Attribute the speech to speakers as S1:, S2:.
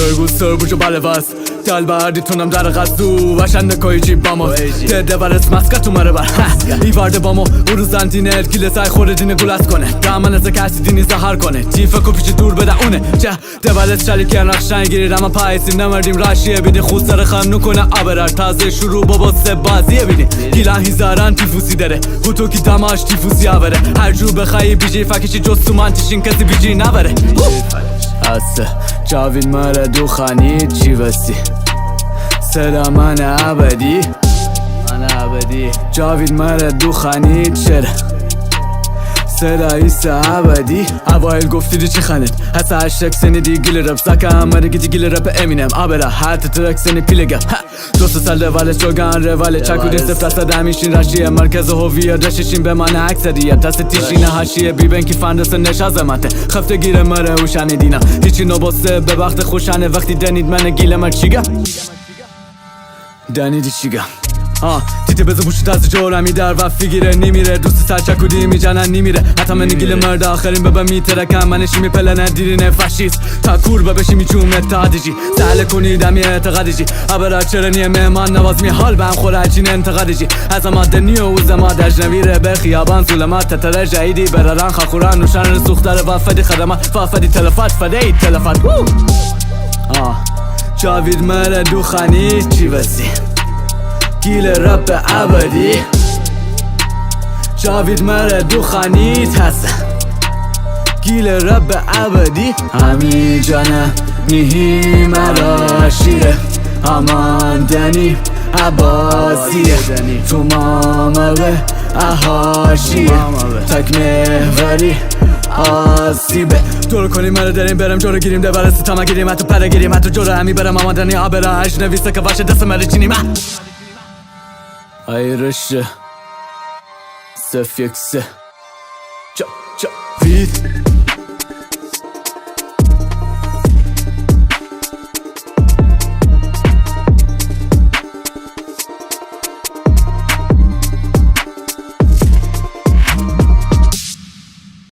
S1: Kırgızlar bucu balevas Dalbar ditunam daragazu Vaşanda koyucu bamo Dede varız maska tumarı var İvardı bamo Uruzdan dine etkile say khore dine gulas kone Damanıza kersi dini zahar kone Tifa kopici dur beda une Devalet şaliken akşan girir ama payesi Nemerdim raşiye bini khusarı khamnu kone Aberar taze şuru baba se baziye bini Gilan hizaran tifusi dere Huto ki damaş tifusi avere Her cu bexayi bici fakişi jostuman tişin kesi bici navere Asه جاوید مرا دوخانی چی وستی صدا من ابدی جاوید مرا دوخانی چرا صدایست ابدی اوایل گفتی چی خندت حتی هشتگ سنیدی گیل رپ سکه همه گیتی گیل رپ امینم ابرا حتی ترک سنی پیلگم دوست سال رواله چوگان رواله چکودین سفت دست دمیشین رشیه مرکز هویه رشیشین به من اکثریت دست تیشین هشیه بیبن کی فندس نشازمته خفته گیره مره وشنی دینم هیچی نباسته به وقت خوشنه وقتی دنید من گیله مر چیگم دنیدی چیگم تیته بزه بوشت از جورمی در و فیگیره نیمیره دوست سرچکودی میجنن نیمیره حتی من گیل مرد آخرین ببا میترکم منشی میپلنه دیرینه فشیست تا کور ببشی میچومه تادیجی سهل کنیدم یه اعتقادیجی ابرا چرنیه مهمان نواز می حال بهم خوره هرچین انتقادیجی از ماده نیو و زماد اجنویره به خیابان سولمات تتره جهیدی براران خاخوران نوشن رسوختر وفدی خدمات وفدی تلفات فدی تلفات جاوید مرا دوخانی چی وسی گیل رپ ابدی جاوید مرا دوخانیت هست گیل رپ ابدی همی جانه میهی مرا شیره همان دنی عباسیه تو ماموه احاشیه تک محوری آسیبه دور کنیم مرا داریم برم جورو گیریم دبر ستامه گیریم حتی پره گیریم حتی جورو همی برم اما دنی آبرا اجنویسته که باشه دست مرا چینیم Ayrışı Sef yekse Vit